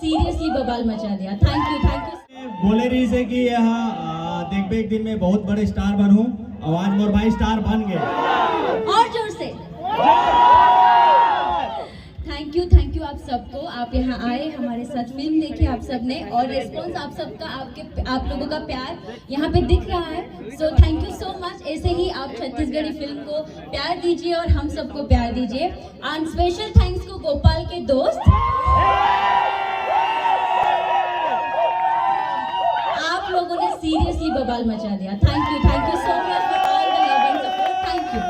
Seriously बवाल मचा दिया। Thank you. बोले रही से कि यहाँ देख एक दिन में बहुत बड़े स्टार बनूं, आवाज मोर भाई स्टार बन गए। और जोर से थैंक यू आप सबको। आप यहाँ आए, हमारे साथ फिल्म देखी आप सबने, और रिस्पॉन्स आप सबका, आप लोगों का प्यार यहाँ पे दिख रहा है। सो थैंक यू सो मच। ऐसे ही आप छत्तीसगढ़ी फिल्म को प्यार दीजिए और हम सबको प्यार दीजिए। एंड स्पेशल थैंक्स को गोपाल के दोस्त, आप लोगों ने सीरियसली बवाल मचा दिया। Thank you so much for all the love and support. Thank you.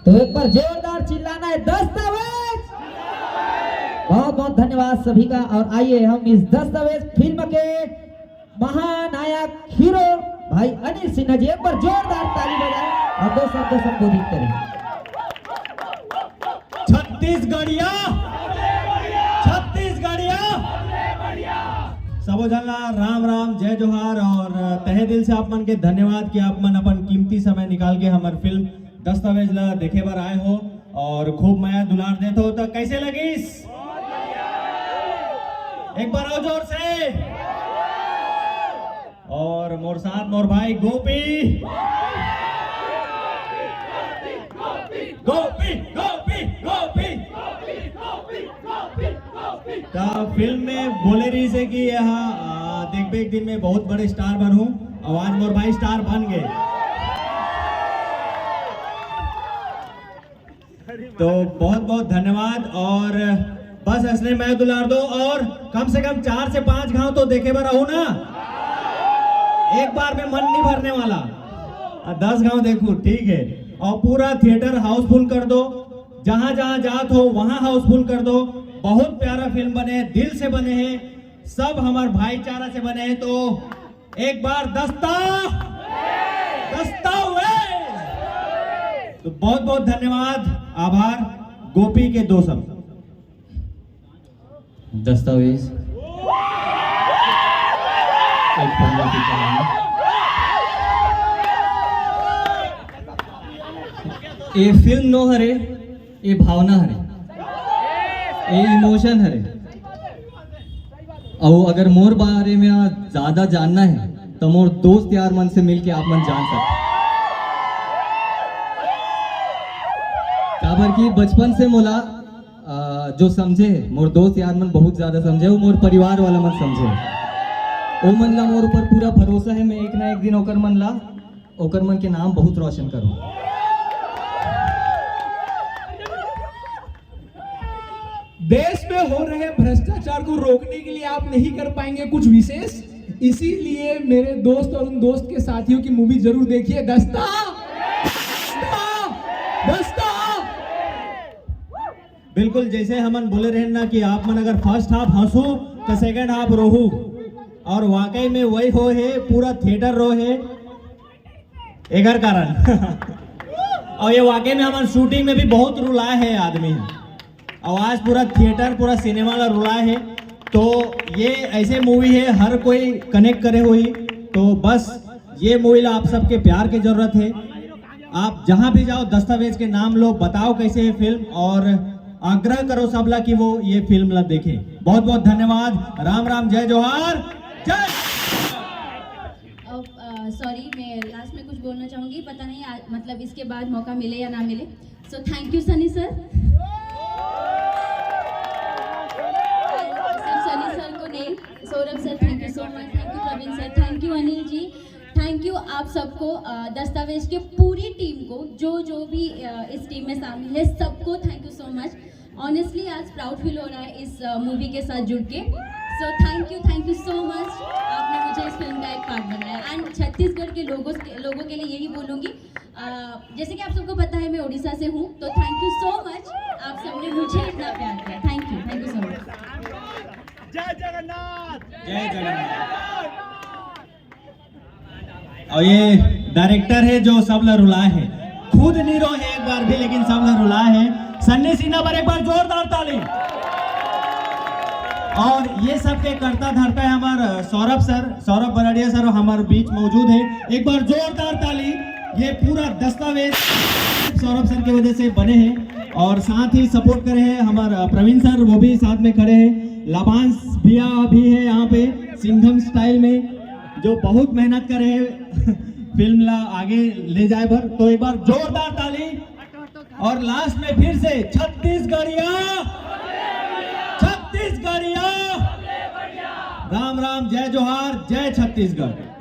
तो एक बार जोरदार चिल्लाना है दस्तावेज। बहुत बहुत धन्यवाद सभी का। और आइए हम इस दस्तावेज फिल्म के महानायक हीरो भाई अनिल सिन्हा जी, एक बार जोरदार ताली बजाएं और दो शब्दों संबोधित करें। छत्तीसगढ़िया सबो झल्ला राम राम, जय जोहार। और तहे दिल से आप मन के धन्यवाद कि आप मन अपन कीमती समय निकाल के हमार फिल्म दस्तावेज ला देखे बार आए हो और खूब माया दुलार देते हो। तो कैसे लगिस? एक बार और जोर से। और मोर साथ मोर भाई गोपी गोपी गोपी गोपी फिल्म में बोले रही से कि यहाँ देख एक दिन में बहुत बड़े स्टार बनूं, आवाज मोर भाई स्टार बन गए। तो बहुत बहुत धन्यवाद। और बस ऐसे मैं दुलार दो, और कम से कम 4 से 5 गांव तो देखे बार रहूं ना, एक बार में मन नहीं भरने वाला। 10 गांव देखूं, ठीक है। और पूरा थिएटर हाउसफुल कर दो, जहां जहां जात हो वहां हाउसफुल कर दो। बहुत प्यारा फिल्म बने, दिल से बने हैं, सब हमारे भाईचारा से बने हैं। तो एक बार दस्तावेज। तो बहुत बहुत धन्यवाद, आभार। गोपी के 2 शब्द। दस्तावेज एक पन्ना की कहानी। ये फिल्म नो हरे, ये भावना हरे, ये इमोशन हरे। और अगर मोर बारे में ज्यादा जानना है तो मोर दोस्त यार मन से मिलके आप मन जान सकते। काबर की बचपन से मोला जो समझे मोर दोस्त यार मन बहुत ज्यादा समझे, वो मोर परिवार वाला मन समझे। ओ मन ला मोर ऊपर पूरा भरोसा है, मैं एक ना एक दिन ओकर मन के नाम बहुत रोशन करूं। देश में हो रहे भ्रष्टाचार को रोकने के लिए आप नहीं कर पाएंगे कुछ विशेष, इसीलिए मेरे दोस्त और उन दोस्त के साथियों की मूवी जरूर देखिए, दस्ता। बिल्कुल जैसे हमन बोले रहे ना कि आप मन अगर फर्स्ट हाफ हंसू तो सेकंड हाफ रोहू, और वाकई में वही हो है, पूरा थिएटर रो है एगर कारण। और ये वाकई में हमारे शूटिंग में भी बहुत रुलाए है आदमी, आवाज पूरा थिएटर पूरा सिनेमा ला रुलाए है। तो ये ऐसे मूवी है हर कोई कनेक्ट करे हुई। तो बस ये मूवी ला आप सबके प्यार की जरूरत है। आप जहां भी जाओ दस्तावेज के नाम लो, बताओ कैसे है फिल्म, और आग्रह करो सबला कि वो ये फिल्म ला देखें। बहुत बहुत धन्यवाद। राम राम, जय जोहार, जय। सॉरी, मैं लास्ट में कुछ बोलना चाहूँगी, पता नहीं मतलब इसके बाद मौका मिले या ना मिले। So thank you Sunny sir. सिर्फ सनी सर को नहीं, Saurabh sir thank you so much, thank you Praveen sir, thank you Anil ji, thank you आप सबको, दस्तावेज के पूरी टीम को, जो भी इस टीम में शामिल है, सबको thank you so much. Honestly आज प्राउड फील हो रहा है इस मूवी के साथ जुड़ के। सो थैंक यू सो मच, आपने मुझे इस फिल्म का एक पार्ट बनाया। एंड छत्तीसगढ़ के लोगों के लिए यही बोलूँगी, जैसे कि आप सबको पता है मैं उड़ीसा से हूँ, तो थैंक यू सो मच, आप सबने मुझे इतना प्यार किया। Thank you so much. जय जगन्नाथ, जय जगन्नाथ। और ये डायरेक्टर है जो सब ला रुलाए है, खुद नहीं रो है एक बार भी, लेकिन सब ला रुलाए है। सन्नी सिन्हा पर एक बार जोरदार ताली। और ये सब के करता धरता है हमारा सौरभ बराड़िया सर हमारे बीच मौजूद है, एक बार जोरदार ताली। ये पूरा दस्तावेज सौरभ सर की वजह से बने हैं। और साथ ही सपोर्ट करे हैं हमारा प्रवीण सर, वो भी साथ में खड़े हैं। लाभांश भैया भी है यहाँ पे सिंघम स्टाइल में, जो बहुत मेहनत करे हैं फिल्म ला आगे ले जाए भर। तो एक बार जोरदार ताली। और लास्ट में फिर से छत्तीसगढ़िया, छत्तीसगढ़िया, राम राम, जय जोहार, जय छत्तीसगढ़।